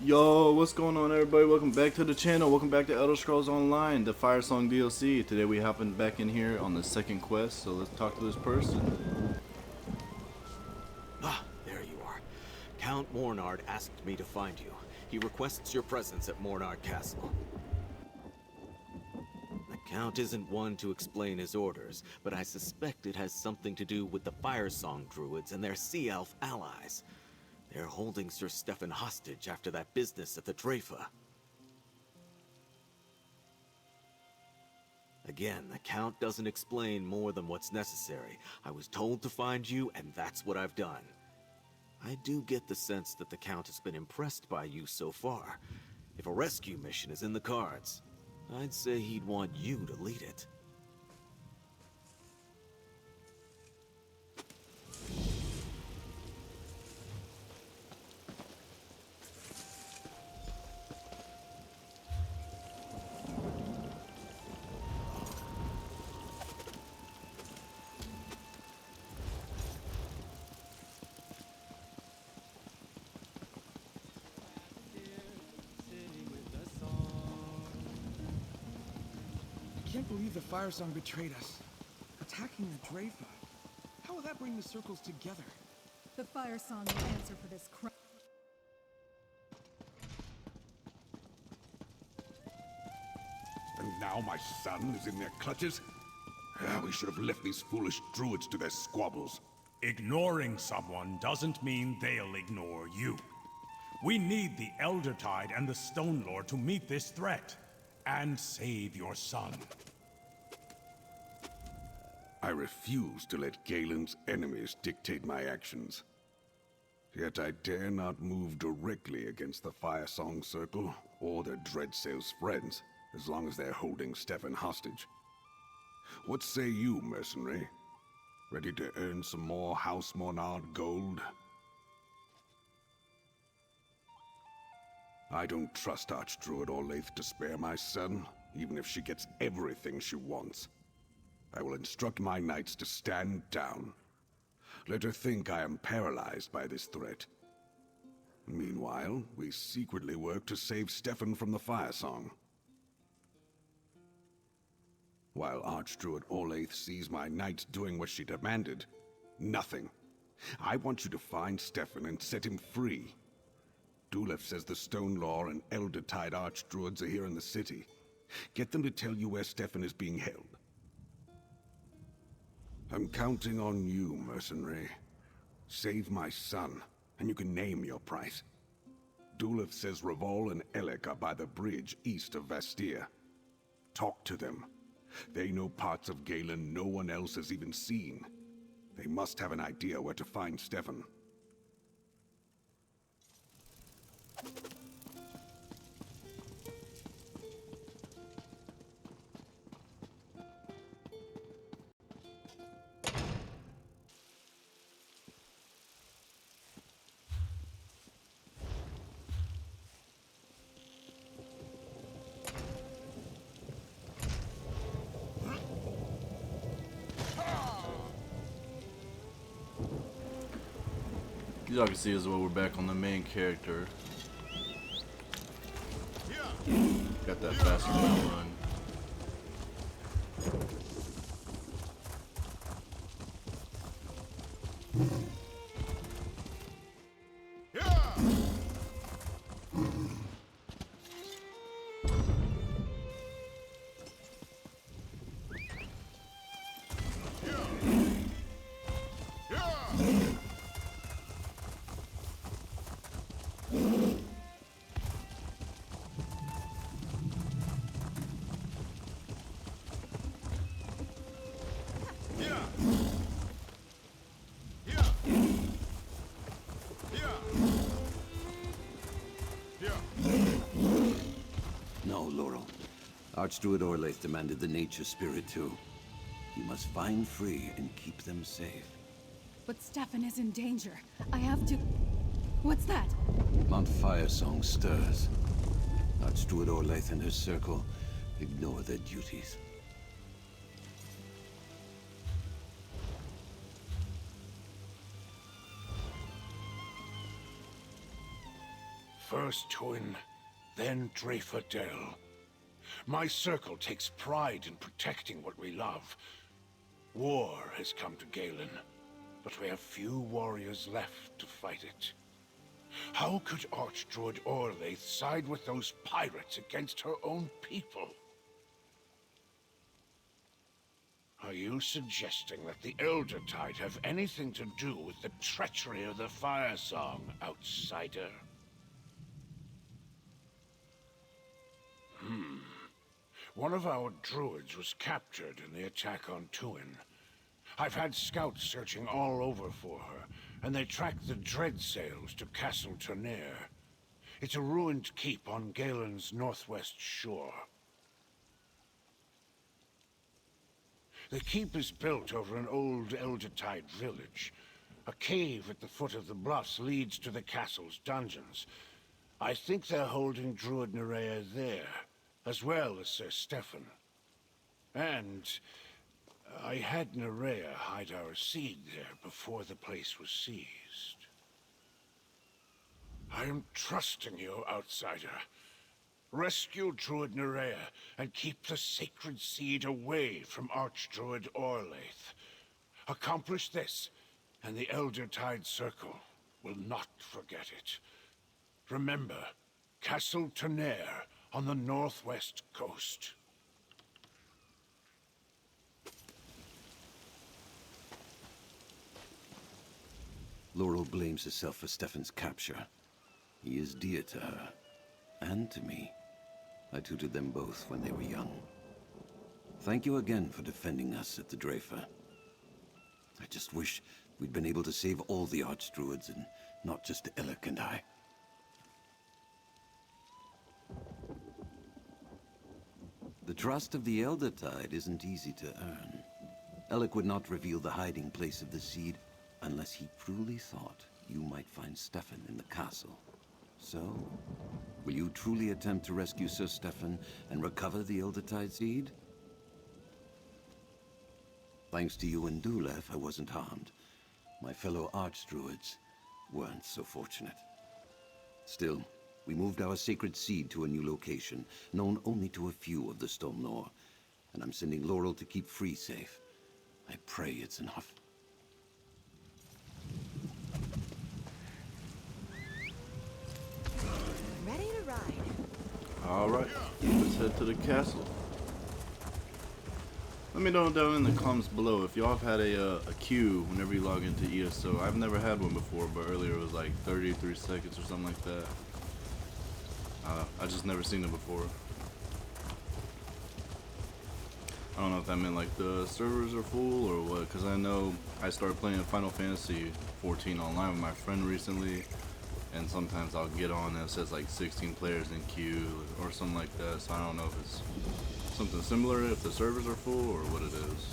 Yo, what's going on, everybody? Welcome back to the channel. Welcome back to Elder Scrolls Online, the Firesong DLC. Today we happened back in here on the second quest, so let's talk to this person. Ah, there you are. Count Mornard asked me to find you. He requests your presence at Mornard Castle. The Count isn't one to explain his orders, but I suspect it has something to do with the Firesong druids and their Sea Elf allies. They're holding Sir Stefan hostage after that business at the Drafa. Again, the Count doesn't explain more than what's necessary. I was told to find you, and that's what I've done. I do get the sense that the Count has been impressed by you so far. If a rescue mission is in the cards, I'd say he'd want you to lead it. I can't believe the Firesong betrayed us. Attacking the Drafa. How will that bring the circles together? The Firesong will answer for this crime. And now my son is in their clutches? We should have left these foolish druids to their squabbles. Ignoring someone doesn't mean they'll ignore you. We need the Elder Tide and the Stone Lord to meet this threat and save your son. I refuse to let Galen's enemies dictate my actions. Yet I dare not move directly against the Firesong Circle or their Dreadsail's friends, as long as they're holding Stefan hostage. What say you, mercenary? Ready to earn some more House Mornard gold? I don't trust Archdruid Orlaith to spare my son, even if she gets everything she wants. I will instruct my knights to stand down. Let her think I am paralyzed by this threat. Meanwhile, we secretly work to save Stefan from the Firesong. While Archdruid Orlaith sees my knights doing what she demanded, nothing. I want you to find Stefan and set him free. Dulef says the Stone Law and Elder Tide Archdruids are here in the city. Get them to tell you where Stefan is being held. I'm counting on you, mercenary. Save my son, and you can name your price. Dulef says Revol and Elec are by the bridge east of Vastir. Talk to them. They know parts of Galen no one else has even seen. They must have an idea where to find Stefan. As y'all can see as well, we're back on the main character. Got that faster run. No, Laurel. Archdruid Orlaith demanded the nature spirit too. You must find free and keep them safe. But Stefan is in danger. I have to... What's that? Mount Firesong stirs. Archdruid Orlaith and her circle ignore their duties. First Tuin, then Dreyfadel. My circle takes pride in protecting what we love. War has come to Galen, but we have few warriors left to fight it. How could Archdruid Orlaith side with those pirates against her own people? Are you suggesting that the Eldertide have anything to do with the treachery of the Firesong, outsider? One of our druids was captured in the attack on Tuin. I've had scouts searching all over for her, and they tracked the dread sails to Castle Tournaire. It's a ruined keep on Galen's northwest shore. The keep is built over an old Eldertide village. A cave at the foot of the bluffs leads to the castle's dungeons. I think they're holding Druid Nerea there, as well as Sir Stefan. And I had Nerea hide our seed there before the place was seized. I am trusting you, outsider. Rescue Druid Nerea and keep the sacred seed away from Archdruid Orlaith. Accomplish this, and the Eldertide Circle will not forget it. Remember, Castle Tournaire on the northwest coast. Laurel blames herself for Stefan's capture. He is dear to her, and to me. I tutored them both when they were young. Thank you again for defending us at the Dreyfa. I just wish we'd been able to save all the Archdruids and not just Alec and I. The trust of the Eldertide isn't easy to earn. Alec would not reveal the hiding place of the seed unless he truly thought you might find Stefan in the castle. So, will you truly attempt to rescue Sir Stefan and recover the Eldertide seed? Thanks to you and Dulev, I wasn't harmed. My fellow Archdruids weren't so fortunate. Still, we moved our sacred seed to a new location, known only to a few of the Stonelore, and I'm sending Laurel to keep Free safe. I pray it's enough. Ready to ride. Alright, let's head to the castle. Let me know down in the comments below if y'all have had a queue whenever you log into ESO. I've never had one before, but earlier it was like 33 seconds or something like that. I just never seen it before. I don't know if that meant like the servers are full or what, because I know I started playing Final Fantasy 14 online with my friend recently, and sometimes I'll get on and it says like 16 players in queue or something like that, so I don't know if it's something similar, if the servers are full or what it is.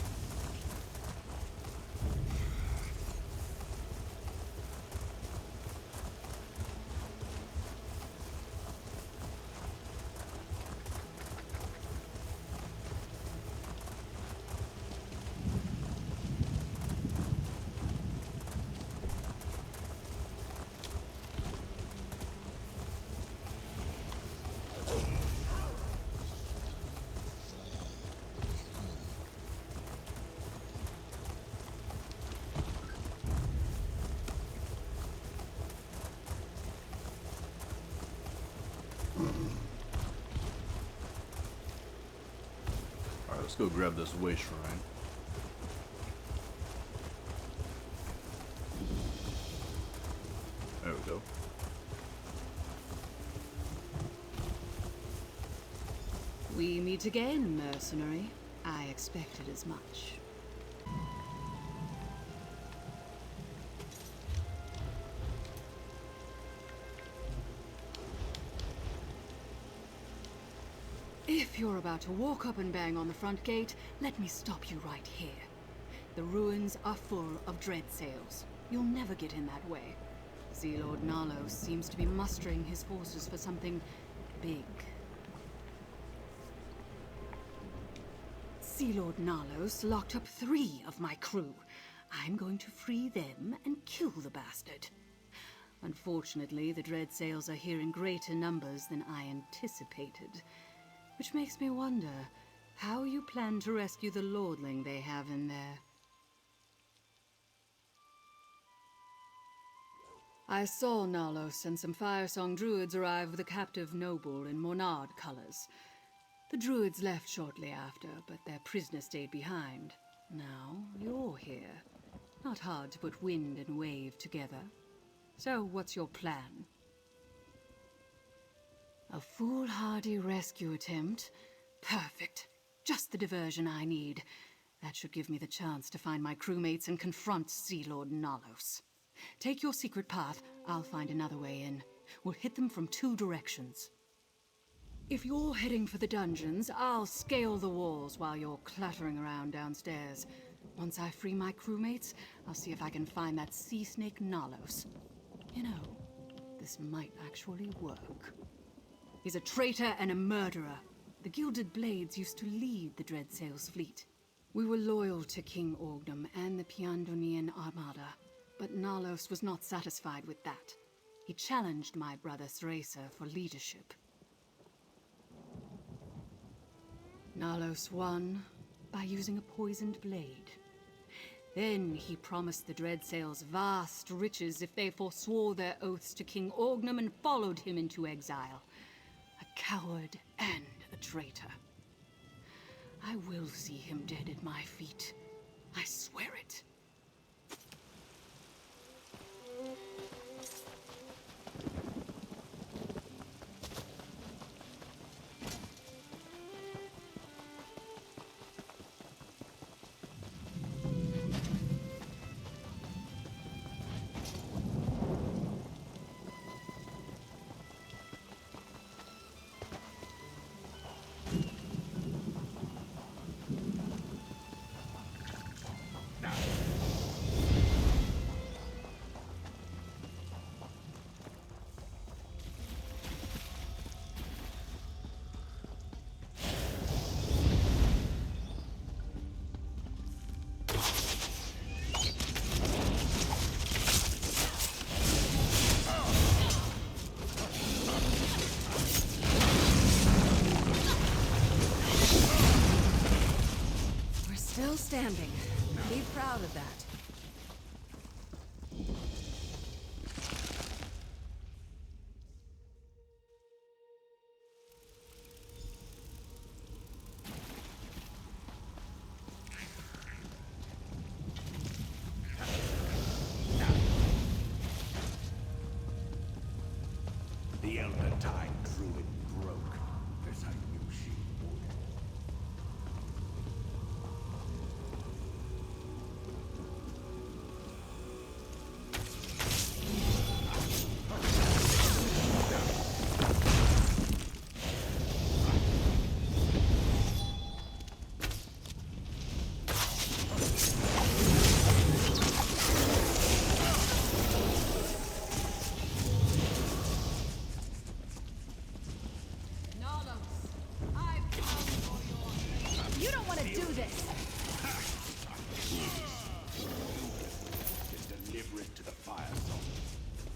Alright, let's go grab this way shrine. There we go. We meet again, mercenary. I expected as much. If you're about to walk up and bang on the front gate, let me stop you right here. The ruins are full of dread sails. You'll never get in that way. Sea Lord Nalos seems to be mustering his forces for something big. Sea Lord Nalos locked up 3 of my crew. I'm going to free them and kill the bastard. Unfortunately, the dread sails are here in greater numbers than I anticipated. Which makes me wonder how you plan to rescue the lordling they have in there. I saw Nalos and some Firesong druids arrive with a captive noble in Monard colors. The druids left shortly after, but their prisoner stayed behind. Now you're here. Not hard to put wind and wave together. So what's your plan? A foolhardy rescue attempt? Perfect. Just the diversion I need. That should give me the chance to find my crewmates and confront Sea Lord Nalos. Take your secret path, I'll find another way in. We'll hit them from 2 directions. If you're heading for the dungeons, I'll scale the walls while you're clattering around downstairs. Once I free my crewmates, I'll see if I can find that sea snake Nalos. You know, this might actually work. He's a traitor and a murderer. The Gilded Blades used to lead the Dreadsail's fleet. We were loyal to King Orgnum and the Piandonian Armada, but Nalos was not satisfied with that. He challenged my brother Thracer for leadership. Nalos won by using a poisoned blade. Then he promised the Dreadsails vast riches if they forswore their oaths to King Orgnum and followed him into exile. A coward and a traitor. I will see him dead at my feet. I swear it. Still standing. Be proud of that. The Elder-Tide druid broke, as I knew she would. You don't want to do this! Deliver it to the Firesong.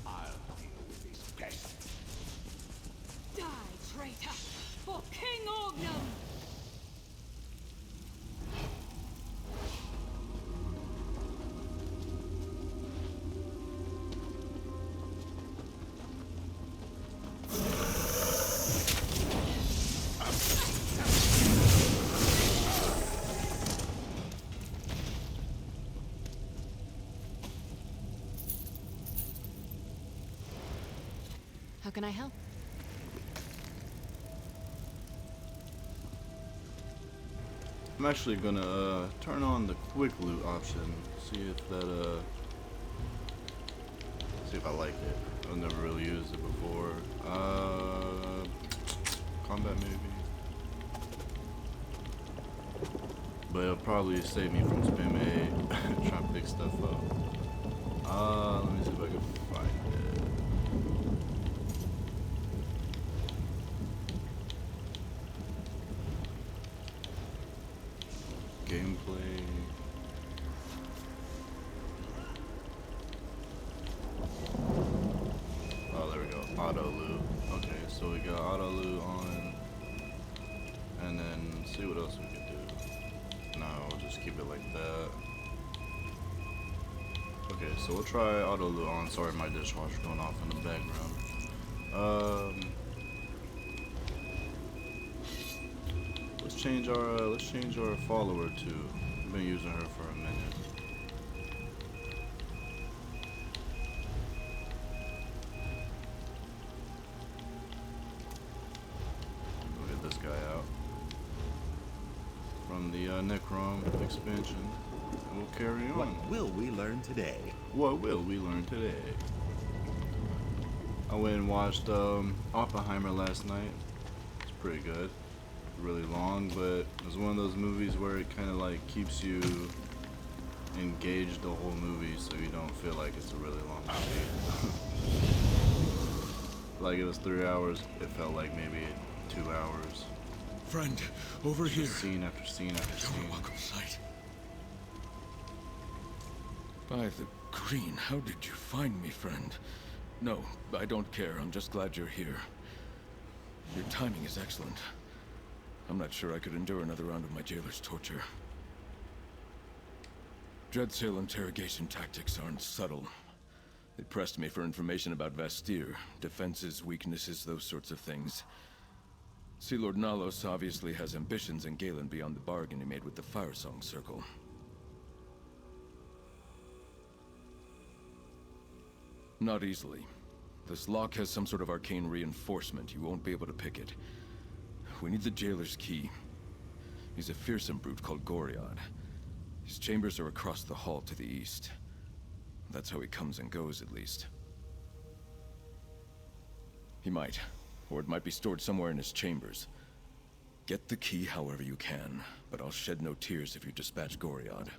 I'll deal with these pests. Die, traitor! For King Orgnum! How can I help? I'm actually gonna turn on the quick loot option, see if that see if I like it. I've never really used it before. Combat maybe, but it'll probably save me from spam A trying to pick stuff up. Let me see if I can find it. Gameplay. So we got auto loot on, and then see what else we can do. No, we'll just keep it like that. Okay, so we'll try auto loot on. Sorry, my dishwasher going off in the background. Let's change our follower too. I've been using her for a minute. We'll get this guy out from the Necrom expansion, and we'll carry on. What will we learn today? What will we learn today? I went and watched Oppenheimer last night. It's pretty good. Really long, but it's one of those movies where it kind of like keeps you engaged the whole movie, so you don't feel like it's a really long movie. Like it was 3 hours, it felt like maybe 2 hours. Friend, over here. Scene after scene after You're scene. a welcome sight. By the green, how did you find me, friend? No, I don't care. I'm just glad you're here. Your timing is excellent. I'm not sure I could endure another round of my jailer's torture. Dreadsail interrogation tactics aren't subtle. They pressed me for information about Vastir, defenses, weaknesses, those sorts of things. Sea Lord Nalos obviously has ambitions in Galen beyond the bargain he made with the Firesong Circle. Not easily. This lock has some sort of arcane reinforcement. You won't be able to pick it. We need the jailer's key. He's a fearsome brute called Goriad. His chambers are across the hall to the east. That's how he comes and goes, at least. He might. Or it might be stored somewhere in his chambers. Get the key however you can, but I'll shed no tears if you dispatch Goriad.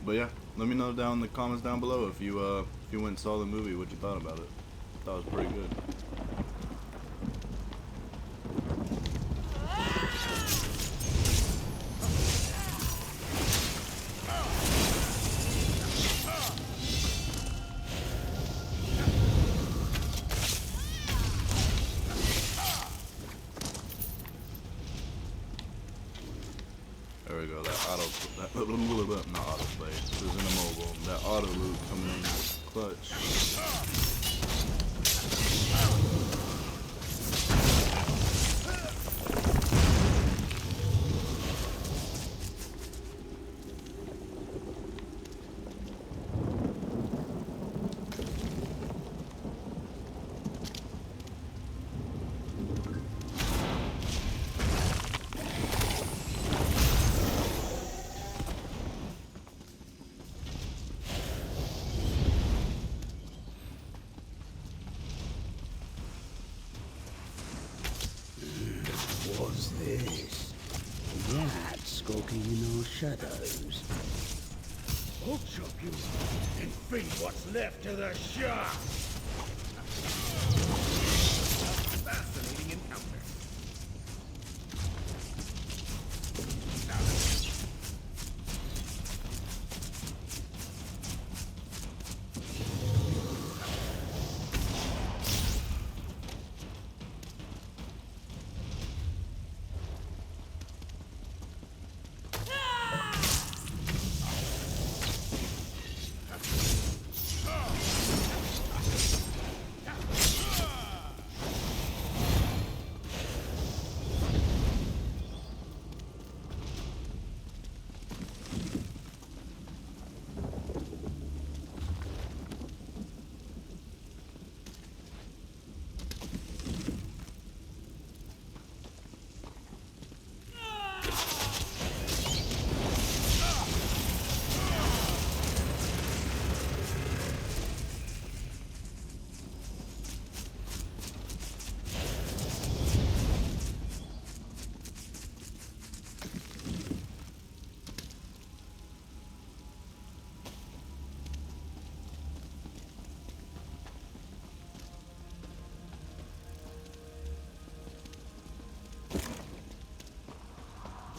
But yeah, let me know down in the comments down below if you went and saw the movie, what you thought about it. I thought it was pretty good. There we go, not autoplay, this is in a mobile, that auto loot coming in clutch. What's this? That skulking in our shadows. I'll chop you and feed what's left to the shark! Fascinating encounter.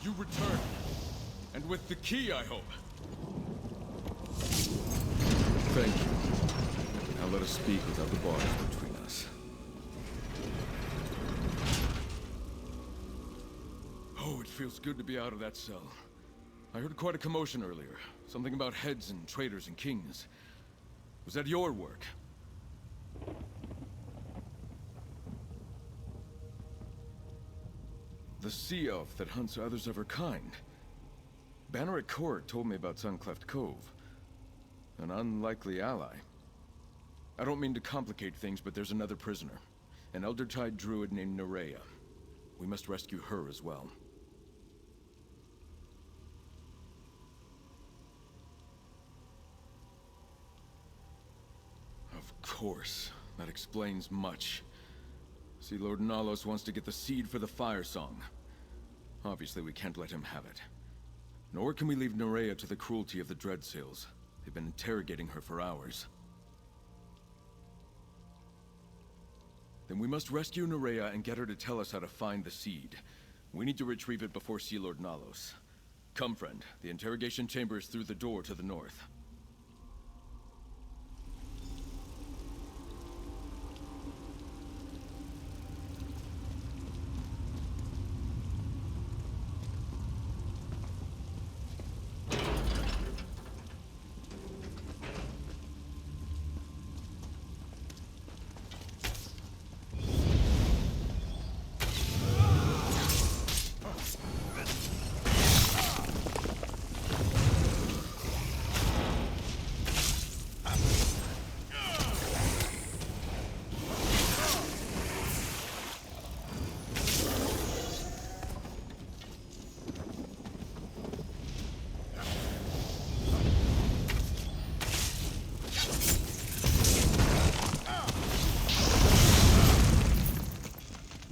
You return. And with the key, I hope. Thank you. Now let us speak without the bars between us. feels good to be out of that cell. I heard quite a commotion earlier. Something about heads and traitors and kings. Was that your work? The sea elf that hunts others of her kind. Banner at Court told me about Suncleft Cove. An unlikely ally. I don't mean to complicate things, but there's another prisoner. An Eldertide druid named Nerea. We must rescue her as well. Of course. That explains much. See, Lord Nalos wants to get the seed for the Firesong. Obviously, we can't let him have it. Nor can we leave Nerea to the cruelty of the Dreadsails. They've been interrogating her for hours. Then we must rescue Nerea and get her to tell us how to find the seed. We need to retrieve it before Sea Lord Nalos. Come, friend. The interrogation chamber is through the door to the north.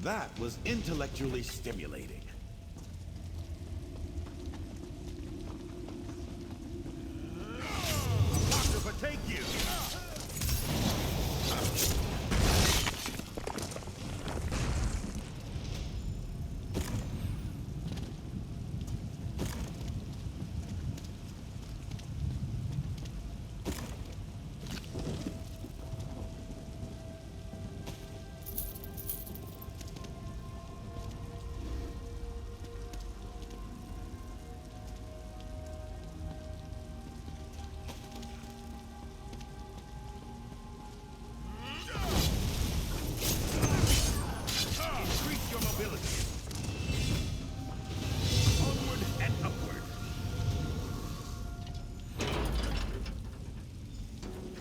That was intellectually stimulating. Doctor, take you!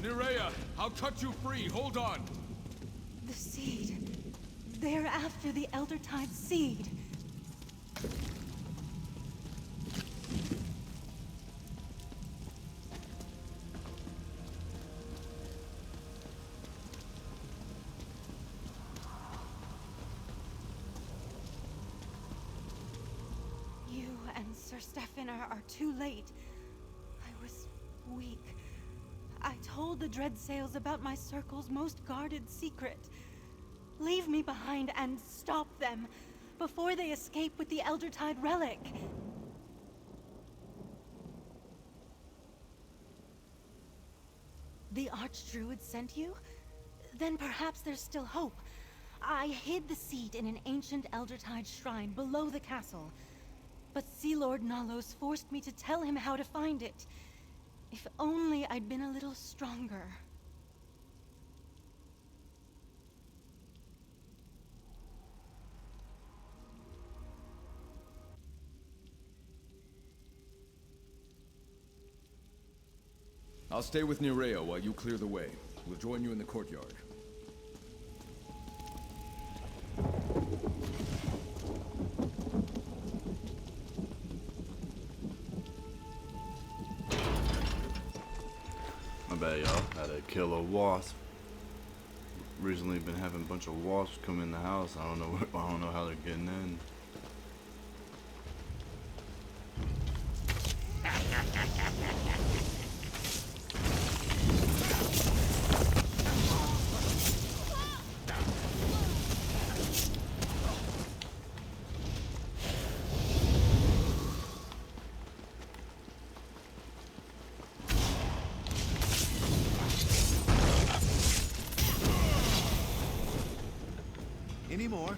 Nerea, I'll cut you free. Hold on. The seed. They're after the Eldertide seed. You and Sir Stefan are too late. I was weak. I told the Dreadsails about my circle's most guarded secret. Leave me behind and stop them before they escape with the Eldertide relic. The Archdruid sent you? Then perhaps there's still hope. I hid the seed in an ancient Eldertide shrine below the castle. But Sea Lord Nalos forced me to tell him how to find it. If only I'd been a little stronger. I'll stay with Nerea while you clear the way. We'll join you in the courtyard. My bad, y'all. Had to kill a wasp. Recently been having a bunch of wasps come in the house. I don't know how they're getting in. Any more?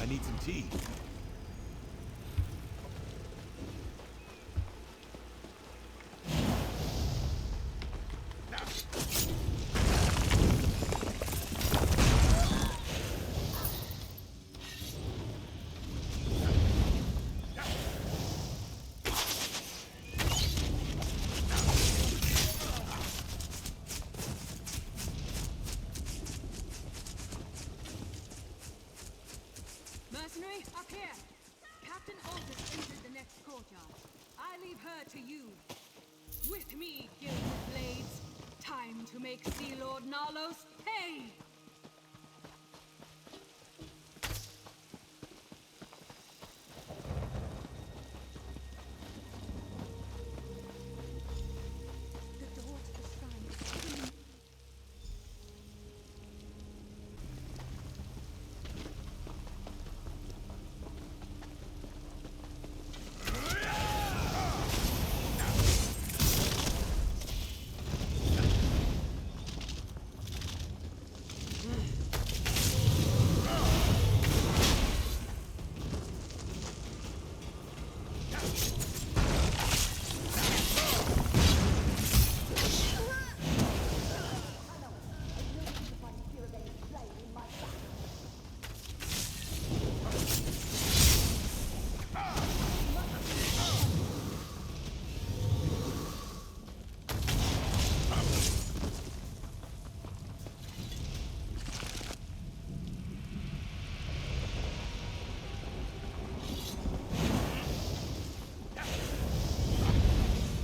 I need some tea. Henry, up here! Captain Aldous entered the next courtyard. I leave her to you. With me, Gilded Blades. Time to make Sea Lord Nalos pay! The door to the shrine is open.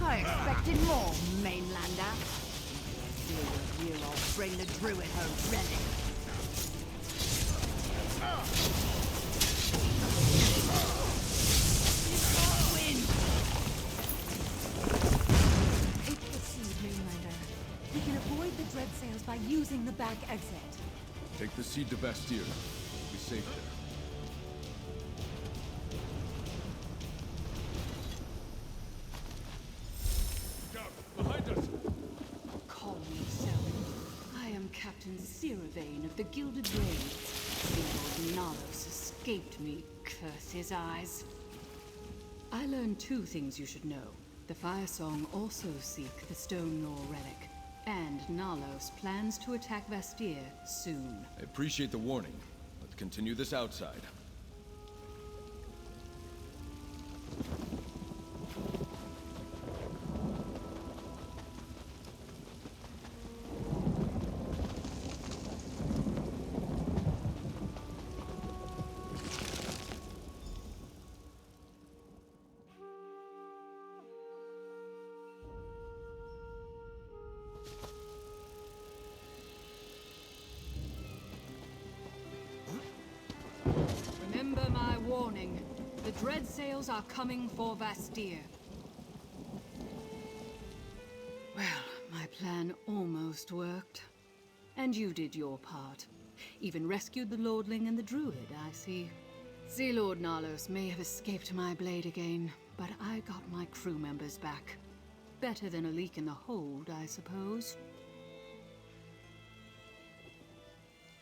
I expected more, mainlander. Deal with you, I'll bring the druid her relic. You can't win! Take the seed, mainlander. We can avoid the dread sails by using the back exit. Take the seed to Bastille. We'll be safe there. Behind us! Call me so. I am Captain Siravane of the Gilded Blades. Sea Lord Nalos escaped me, curse his eyes. I learned two things you should know. The Firesong also seek the Stone Law relic, and Nalos plans to attack Vastir soon. I appreciate the warning. Let's continue this outside. Remember my warning. The dread sails are coming for Vastir. Well, my plan almost worked. And you did your part. Even rescued the Lordling and the Druid, I see. Sea Lord Nalos may have escaped my blade again, but I got my crew members back. Better than a leak in the hold, I suppose.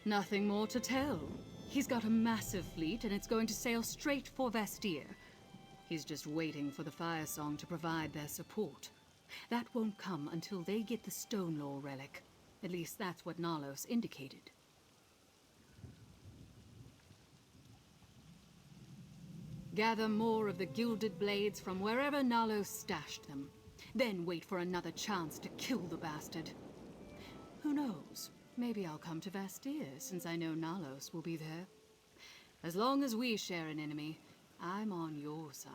Nothing more to tell. He's got a massive fleet, and it's going to sail straight for Vastir. He's just waiting for the Firesong to provide their support. That won't come until they get the Stone Law relic. At least that's what Nalos indicated. Gather more of the Gilded Blades from wherever Nalos stashed them. Then wait for another chance to kill the bastard. Who knows? Maybe I'll come to Vastir, since I know Nalos will be there. As long as we share an enemy, I'm on your side.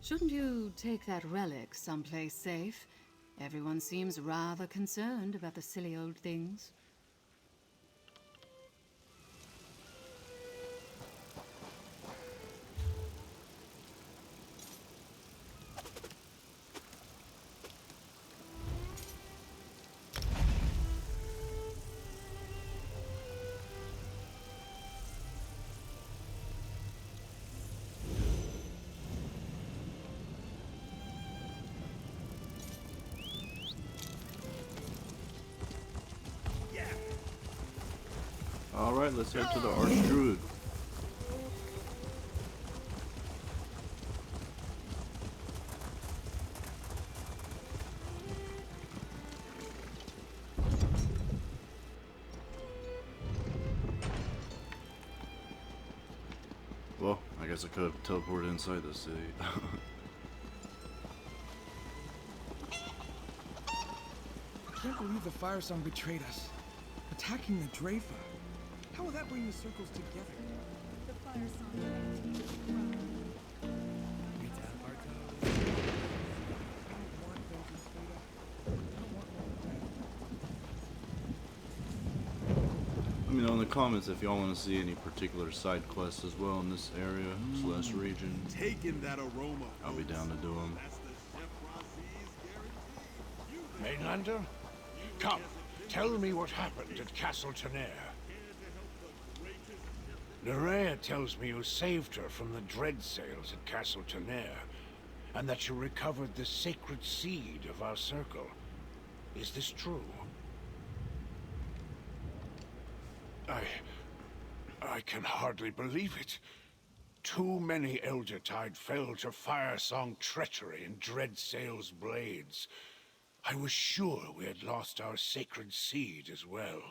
Shouldn't you take that relic someplace safe? Everyone seems rather concerned about the silly old things. Alright, let's head to the Archdruid. Well, I guess I could have teleported inside the city. I can't believe the Firesong betrayed us. Attacking the Drafa. How will that bring the circles together? The Firesong. We tap our toes. I don't want vengeance, Frida. I don't want more. Let me know in the comments if y'all want to see any particular side quests as well in this area slash region. Taking that aroma. I'll be down to do them. That's the Chef Rossi's guarantee. Mainlander? Come, tell me what happened at Castle Tenaire. Nerea tells me you saved her from the dread sails at Castle Tenaire, and that you recovered the sacred seed of our circle. Is this true? I can hardly believe it. Too many Eldertide fell to Firesong treachery and Dreadsail's blades. I was sure we had lost our sacred seed as well.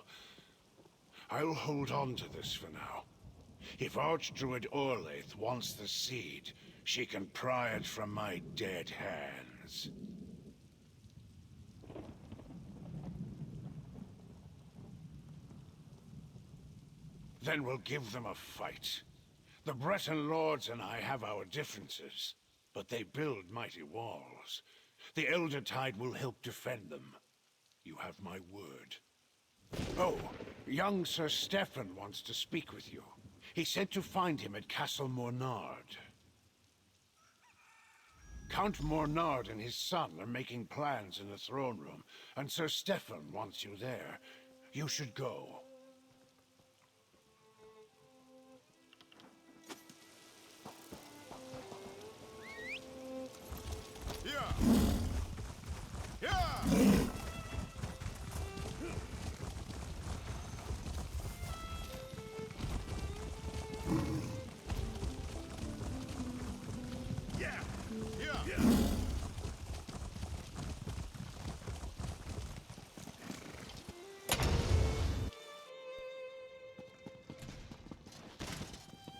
I'll hold on to this for now. If Archdruid Orlaith wants the seed, she can pry it from my dead hands. Then we'll give them a fight. The Breton lords and I have our differences, but they build mighty walls. The Eldertide will help defend them. You have my word. Oh, young Sir Stefan wants to speak with you. He said to find him at Castle Mornard. Count Mornard and his son are making plans in the throne room, and Sir Stefan wants you there. You should go.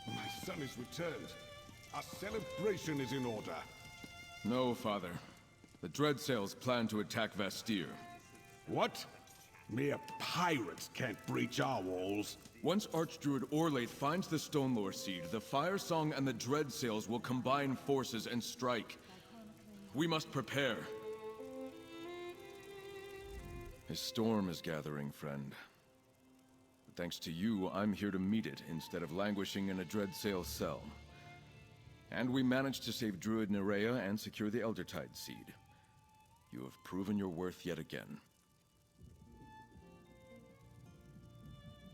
My son is returned. Our celebration is in order. No, Father. The Dreadsails plan to attack Vastir. What? Mere pirates can't breach our walls. Once Archdruid Orlaith finds the Stonelore Seed, the Firesong and the Dreadsails will combine forces and strike. We must prepare. A storm is gathering, friend. But thanks to you, I'm here to meet it instead of languishing in a Dreadsail cell. And we managed to save Druid Nerea and secure the Eldertide Seed. You have proven your worth yet again.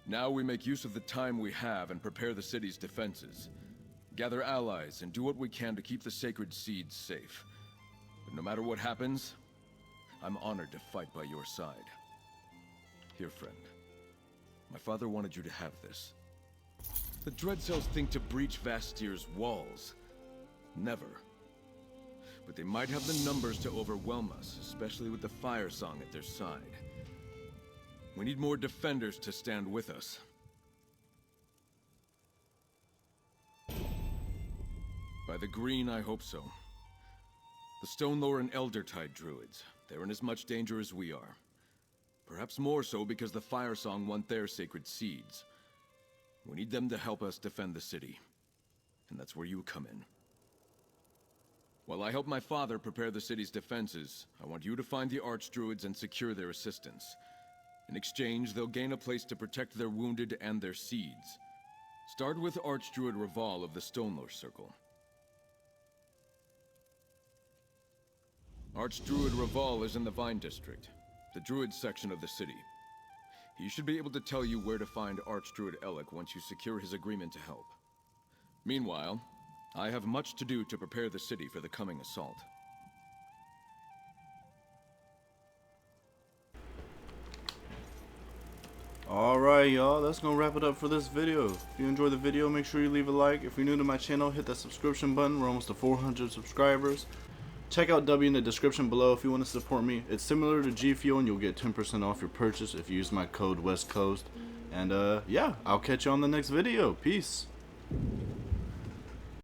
Now we make use of the time we have and prepare the city's defenses. Gather allies and do what we can to keep the sacred seeds safe. But no matter what happens, I'm honored to fight by your side. Here, friend. My father wanted you to have this. The Dreadsails think to breach Vastir's walls. Never. But they might have the numbers to overwhelm us, especially with the Firesong at their side. We need more defenders to stand with us. By the green, I hope so. The Stonelore and Eldertide druids, they're in as much danger as we are. Perhaps more so because the Firesong want their sacred seeds. We need them to help us defend the city. And that's where you come in. While I help my father prepare the city's defenses, I want you to find the Archdruids and secure their assistance. In exchange, they'll gain a place to protect their wounded and their seeds. Start with Archdruid Raval of the Stonelore Circle. Archdruid Raval is in the Vine District, the Druid section of the city. He should be able to tell you where to find Archdruid Elec once you secure his agreement to help. Meanwhile, I have much to do to prepare the city for the coming assault. Alright y'all, that's gonna wrap it up for this video. If you enjoyed the video, make sure you leave a like. If you're new to my channel, hit that subscription button. We're almost to 400 subscribers. Check out W in the description below if you want to support me. It's similar to G Fuel and you'll get 10% off your purchase if you use my code West Coast. And yeah, I'll catch you on the next video. Peace.